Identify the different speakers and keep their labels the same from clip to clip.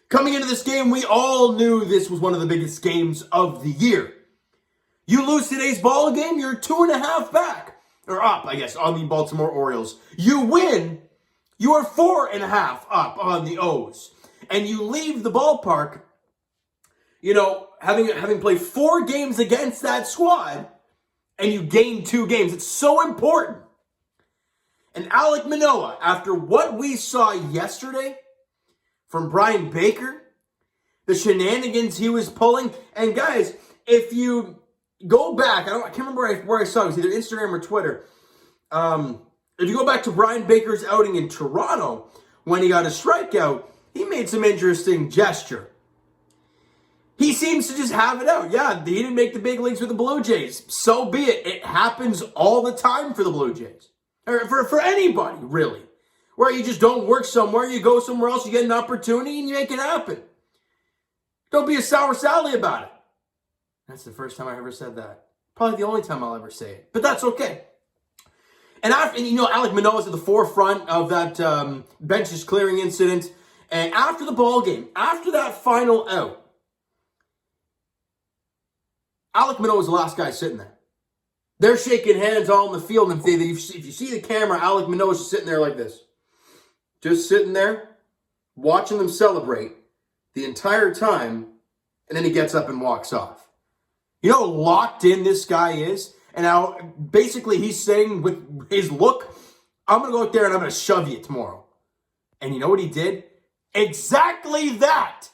Speaker 1: Coming into this game, we all knew this was one of the biggest games of the year. You lose today's ball game, you're 2.5 back. Or up, I guess, on the Baltimore Orioles. You win, you are 4.5 up on the O's. And you leave the ballpark, having played 4 games against that squad, and you gain 2 games. It's so important. And Alek Manoah, after what we saw yesterday from Brian Baker, the shenanigans he was pulling, and guys, if you go back, I can't remember where I saw it. It was either Instagram or Twitter. If you go back to Brian Baker's outing in Toronto, when he got a strikeout, he made some interesting gesture. He seems to just have it out. Yeah, he didn't make the big leagues with the Blue Jays. So be it. It happens all the time for the Blue Jays. Or for anybody, really. Where you just don't work somewhere, you go somewhere else, you get an opportunity, and you make it happen. Don't be a sour Sally about it. That's the first time I ever said that. Probably the only time I'll ever say it. But that's okay. And Alek Manoah is at the forefront of that benches clearing incident. And after the ball game, after that final out, Alek Manoah was the last guy sitting there. They're shaking hands all in the field. And if you see the camera, Alek Manoah is just sitting there like this. Just sitting there, watching them celebrate the entire time. And then he gets up and walks off. You know how locked in this guy is? And now, basically, he's saying with his look, I'm going to go out there and I'm going to shove you tomorrow. And you know what he did? Exactly that.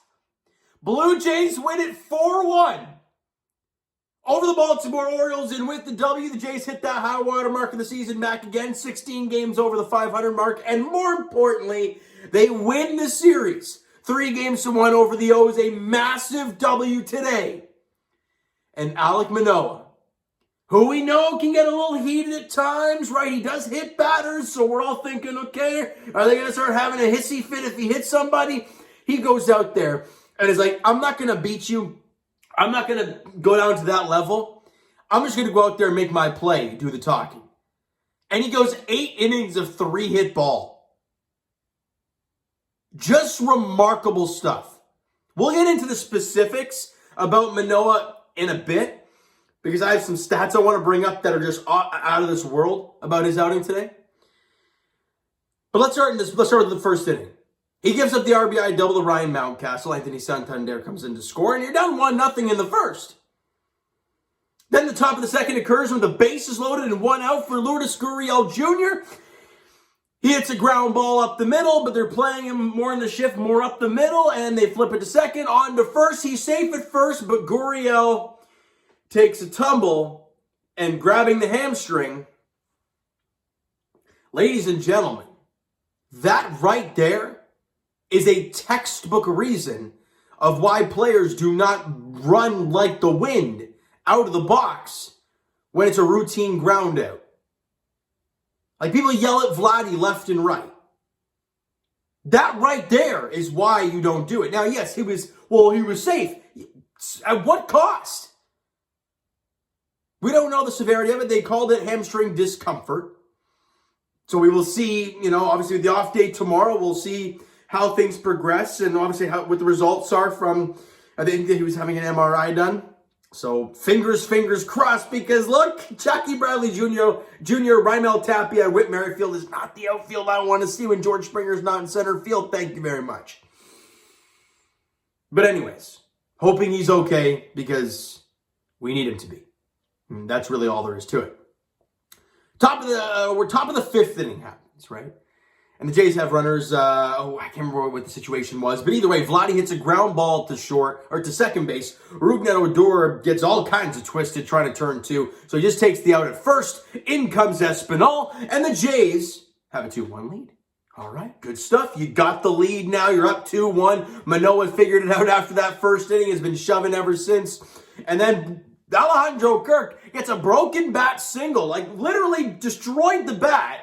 Speaker 1: Blue Jays win it 4-1 over the Baltimore Orioles. And with the W, the Jays hit that high water mark of the season back again. 16 games over the 500 mark. And more importantly, they win the series. 3-1 over the O's. A massive W today. And Alek Manoah, who we know can get a little heated at times, right? He does hit batters, so we're all thinking, okay, are they going to start having a hissy fit if he hits somebody? He goes out there and is like, I'm not going to beat you. I'm not going to go down to that level. I'm just going to go out there and make my play, do the talking. And he goes 8 innings of 3-hit ball. Just remarkable stuff. We'll get into the specifics about Manoah in a bit, because I have some stats I want to bring up that are just out of this world about his outing today. But let's start with the first inning. He gives up the RBI double to Ryan Mountcastle. Anthony Santander comes in to score, and you're down 1-0 in the first. Then the top of the second occurs when the base is loaded and 1 out for Lourdes Gurriel Jr. He hits a ground ball up the middle, but they're playing him more in the shift, more up the middle, and they flip it to second. On to first. He's safe at first, but Gurriel takes a tumble and grabbing the hamstring. Ladies and gentlemen, that right there is a textbook reason of why players do not run like the wind out of the box when it's a routine ground out. Like, people yell at Vladdy left and right. That right there is why you don't do it. Now, yes, he was safe. At what cost? We don't know the severity of it. They called it hamstring discomfort. So we will see, obviously with the off day tomorrow, we'll see how things progress and obviously what the results are from, I think that he was having an MRI done. So fingers crossed, because look, Jackie Bradley Jr., Raimel Tapia, Whit Merrifield is not the outfield I want to see when George Springer's not in center field. Thank you very much. But anyways, hoping he's okay, because we need him to be. And that's really all there is to it. Top of the 5th inning happens, right? And the Jays have runners. I can't remember what the situation was, but either way, Vladdy hits a ground ball to second base. Rougned Odor gets all kinds of twisted trying to turn 2, so he just takes the out at first. In comes Espinal, and the Jays have a 2-1 lead. All right, good stuff. You got the lead now. You're up 2-1. Manoah figured it out after that first inning. Has been shoving ever since, and then Alejandro Kirk gets a broken bat single, like literally destroyed the bat.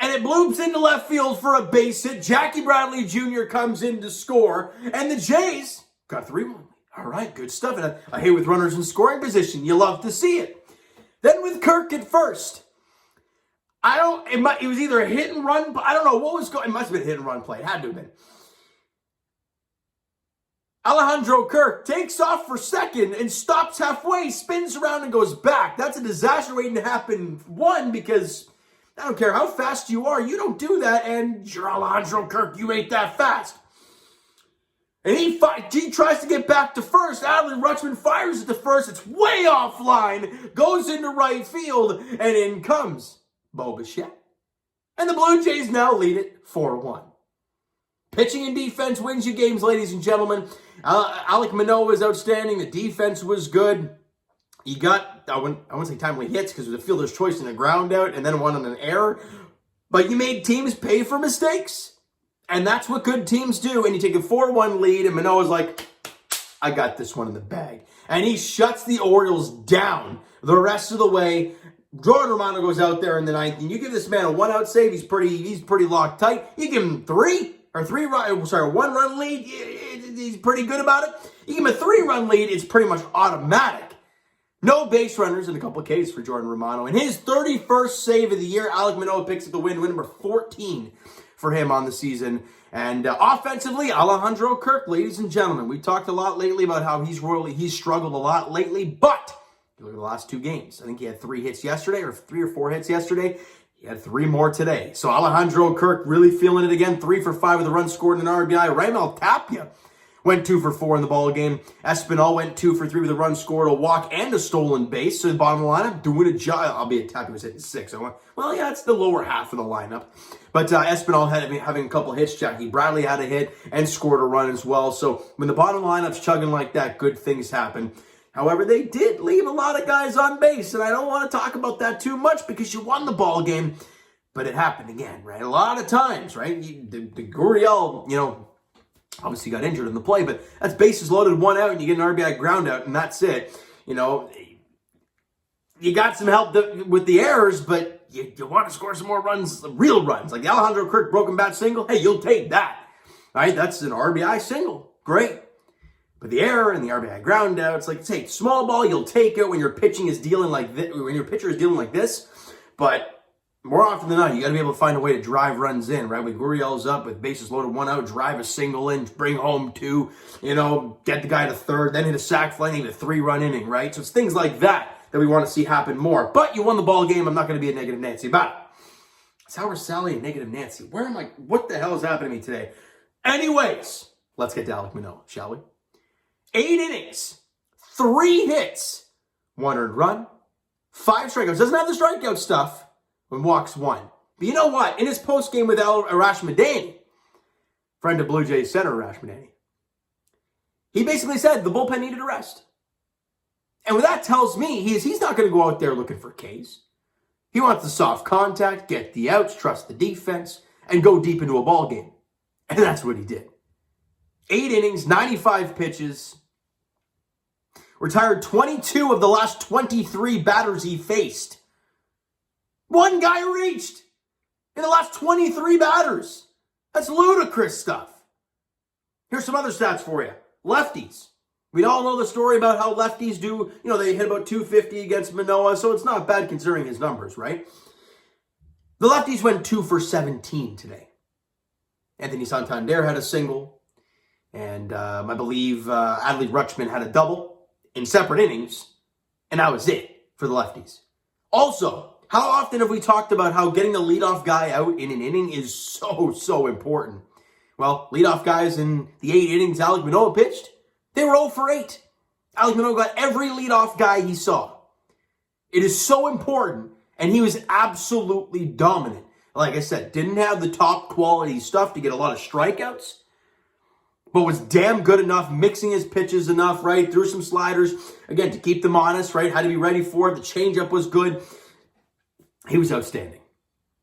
Speaker 1: And it bloops into left field for a base hit. Jackie Bradley Jr. comes in to score. And the Jays got 3-1. All right, good stuff. And I hate with runners in scoring position. You love to see it. Then with Kirk at first. It was either a hit and run. I don't know what was going. It must have been a hit and run play. It had to have been. Alejandro Kirk takes off for second and stops halfway, spins around and goes back. That's a disaster waiting to happen. One, because I don't care how fast you are, you don't do that, and you're Alejandro Kirk, you ain't that fast. And he tries to get back to first. Adley Rutschman fires it to first. It's way offline, goes into right field, and in comes Bo Bichette. And the Blue Jays now lead it 4-1. Pitching and defense wins you games, ladies and gentlemen. Alek Manoah was outstanding. The defense was good. You got, I wouldn't say timely hits because it was a fielder's choice and a ground out and then one on an error. But you made teams pay for mistakes. And that's what good teams do. And you take a 4-1 lead and Manoah's like, I got this one in the bag. And he shuts the Orioles down the rest of the way. Jordan Romano goes out there in the ninth, and you give this man a one-out save. He's pretty locked tight. You give him a one-run lead. He's pretty good about it. You give him a 3-run lead. It's pretty much automatic. No base runners and a couple of Ks for Jordan Romano. In his 31st save of the year, Alek Manoah picks up the win number 14 for him on the season. And offensively, Alejandro Kirk, ladies and gentlemen, we talked a lot lately about how he's struggled a lot lately, but look at the last 2 games. I think he had 3 hits yesterday, or 3 or 4 hits yesterday. He had 3 more today. So Alejandro Kirk really feeling it again. 3 for 5 with a run scored and an RBI. Raimel Tapia went 2 for 4 in the ball game. Espinal went 2 for 3 with a run scored, a walk, and a stolen base. So the bottom of the lineup doing a job. Albeit Tapia was hitting 6. Well, yeah, it's the lower half of the lineup. But Espinal having a couple hits. Jackie Bradley had a hit and scored a run as well. So when the bottom lineup's chugging like that, good things happen. However, they did leave a lot of guys on base, and I don't want to talk about that too much because you won the ball game, but it happened again, right? A lot of times, right? The Gurriel, obviously got injured in the play, but that's bases loaded, 1 out, and you get an RBI ground out, and that's it. You got some help with the errors, but you want to score some more runs, real runs, like the Alejandro Kirk broken bat single. Hey, you'll take that, right? That's an RBI single. Great. But the error and the RBI ground out, it's like, hey, small ball, you'll take it when your pitching is dealing like this, when your pitcher is dealing like this. But more often than not, you got to be able to find a way to drive runs in, right? When Gurriel's up with bases loaded, 1 out, drive a single in, bring home 2, get the guy to third, then hit a sac fly, and a 3-run inning, right? So it's things like that we want to see happen more. But you won the ball game. I'm not going to be a negative Nancy about it. Sour Sally and negative Nancy. What the hell is happening to me today? Anyways, let's get to Alek Manoah, shall we? 8 innings, 3 hits, 1 earned run, 5 strikeouts. Doesn't have the strikeout stuff when walks 1. But you know what? In his postgame with Arash Madani, friend of Blue Jays center Arash Madani, he basically said the bullpen needed a rest. And what that tells me he's not going to go out there looking for Ks. He wants the soft contact, get the outs, trust the defense, and go deep into a ball game. And that's what he did. 8 innings, 95 pitches. Retired 22 of the last 23 batters he faced. 1 guy reached in the last 23 batters. That's ludicrous stuff. Here's some other stats for you. Lefties. We all know the story about how lefties do, they hit about 250 against Manoah, so it's not bad considering his numbers, right? The lefties went 2 for 17 today. Anthony Santander had a single, and I believe Adley Rutschman had a double in separate innings, and that was it for the lefties. Also, how often have we talked about how getting the leadoff guy out in an inning is so important? Well, leadoff guys in the 8 innings Alek Manoah pitched, they were 0 for 8. Alek Manoah got every leadoff guy he saw. It is so important, and he was absolutely dominant. Like I said, didn't have the top quality stuff to get a lot of strikeouts, but was damn good enough, mixing his pitches enough, right? Threw some sliders, again, to keep them honest, right? Had to be ready for it. The changeup was good. He was outstanding.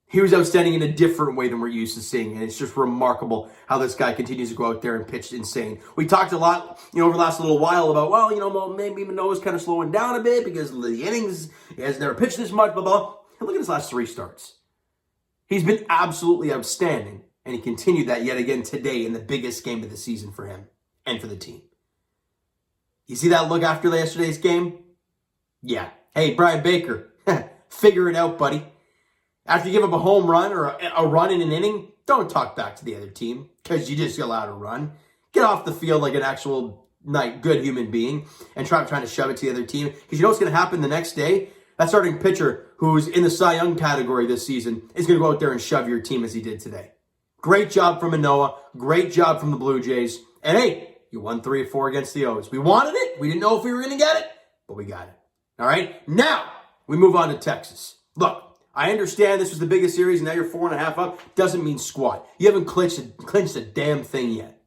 Speaker 1: He was outstanding in a different way than we're used to seeing, and it's just remarkable how this guy continues to go out there and pitch insane. We talked a lot, over the last little while about, maybe Manoah's kind of slowing down a bit because the innings, he has never pitched this much, blah, blah. And look at his last 3 starts. He's been absolutely outstanding, and he continued that yet again today in the biggest game of the season for him and for the team. You see that look after yesterday's game? Yeah. Hey, Brian Baker, figure it out, buddy. After you give up a home run or a run in an inning, don't talk back to the other team because you just allowed a run. Get off the field like an actual night good human being and trying to shove it to the other team. Because you know what's going to happen the next day? That starting pitcher who's in the Cy Young category this season is going to go out there and shove your team as he did today. Great job from Manoah. Great job from the Blue Jays. And hey, you won 3 of 4 against the O's. We wanted it. We didn't know if we were going to get it, but we got it. All right? Now, we move on to Texas. Look, I understand this was the biggest series, and now you're 4.5 up. Doesn't mean squat. You haven't clinched a damn thing yet.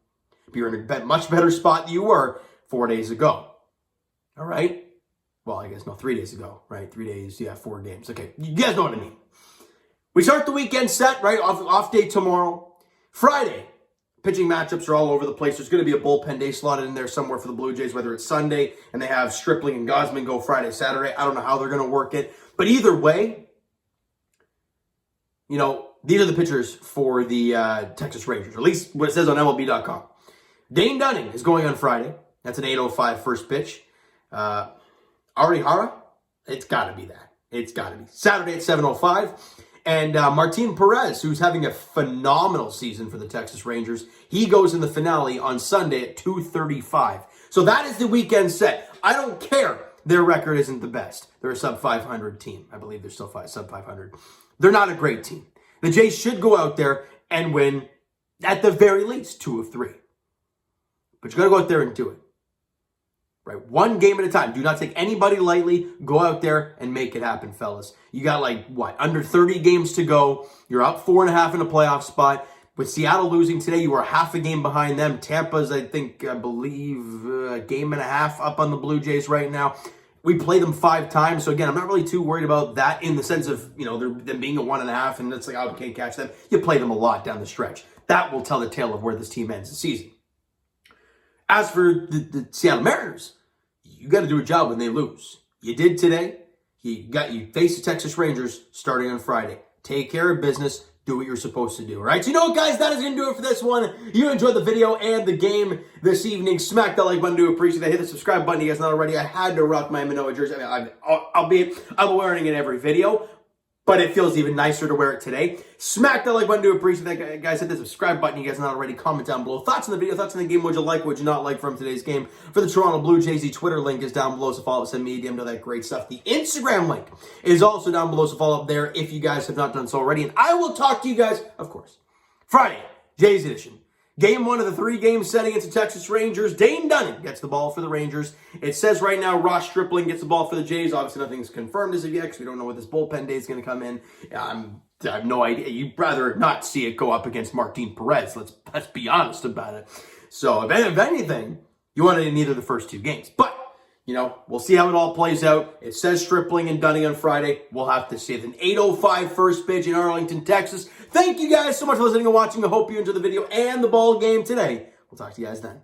Speaker 1: But you're in a much better spot than you were 4 days ago. All right? Well, I guess, no, 3 days ago, right? 3 days, 4 games. Okay, you guys know what I mean. We start the weekend set, right? Off day tomorrow. Friday, pitching matchups are all over the place. There's going to be a bullpen day slotted in there somewhere for the Blue Jays, whether it's Sunday and they have Stripling and Gosman go Friday, Saturday. I don't know how they're going to work it. But either way, you know, these are the pitchers for the Texas Rangers, or at least what it says on MLB.com. Dane Dunning is going on Friday. That's an 8:05 first pitch. Arihara, it's got to be that. It's got to be. Saturday at 7:05. And Martin Perez, who's having a phenomenal season for the Texas Rangers, he goes in the finale on Sunday at 2:35. So that is the weekend set. I don't care their record isn't the best. They're a sub-500 team. I believe they're still sub-500. They're not a great team. The Jays should go out there and win, at the very least, 2 of 3. But you got to go out there and do it. Right? One game at a time. Do not take anybody lightly. Go out there and make it happen, fellas. You got under 30 games to go. You're up 4.5 in a playoff spot. With Seattle losing today, you are half a game behind them. Tampa's, I believe, a game and a half up on the Blue Jays right now. We play them 5 times. So again, I'm not really too worried about that in the sense of, them being a 1.5 and it's like, oh, we can't catch them. You play them a lot down the stretch. That will tell the tale of where this team ends the season. As for the Seattle Mariners, you got to do a job when they lose. You did today. You face the Texas Rangers starting on Friday. Take care of business. Do what you're supposed to do. All right. So you know what, guys? That is going to do it for this one. You enjoyed the video and the game this evening. Smack that like button to appreciate it. Hit the subscribe button. You guys not already. I had to rock my Manoah jersey. Albeit I'm wearing it every video, but it feels even nicer to wear it today. Smack that like button to appreciate that, guys. Hit the subscribe button. You guys not already. Comment down below. Thoughts on the video, thoughts on the game. Would you like, would you not like from today's game? For the Toronto Blue Jays, the Twitter link is down below, so follow us, send me a DM to that great stuff. The Instagram link is also down below, so follow up there if you guys have not done so already. And I will talk to you guys, of course, Friday, Jays edition. Game 1 of the 3-game set against the Texas Rangers. Dane Dunning gets the ball for the Rangers. It says right now Ross Stripling gets the ball for the Jays. Obviously, nothing's confirmed as of yet because we don't know what this bullpen day is going to come in. I have no idea. You'd rather not see it go up against Martin Perez. Let's be honest about it. So, if anything, you want it in either of the first 2 games. But, we'll see how it all plays out. It says Stripling and Dunning on Friday. We'll have to see it. An 8:05 first pitch in Arlington, Texas. Thank you guys so much for listening and watching. I hope you enjoyed the video and the ball game today. We'll talk to you guys then.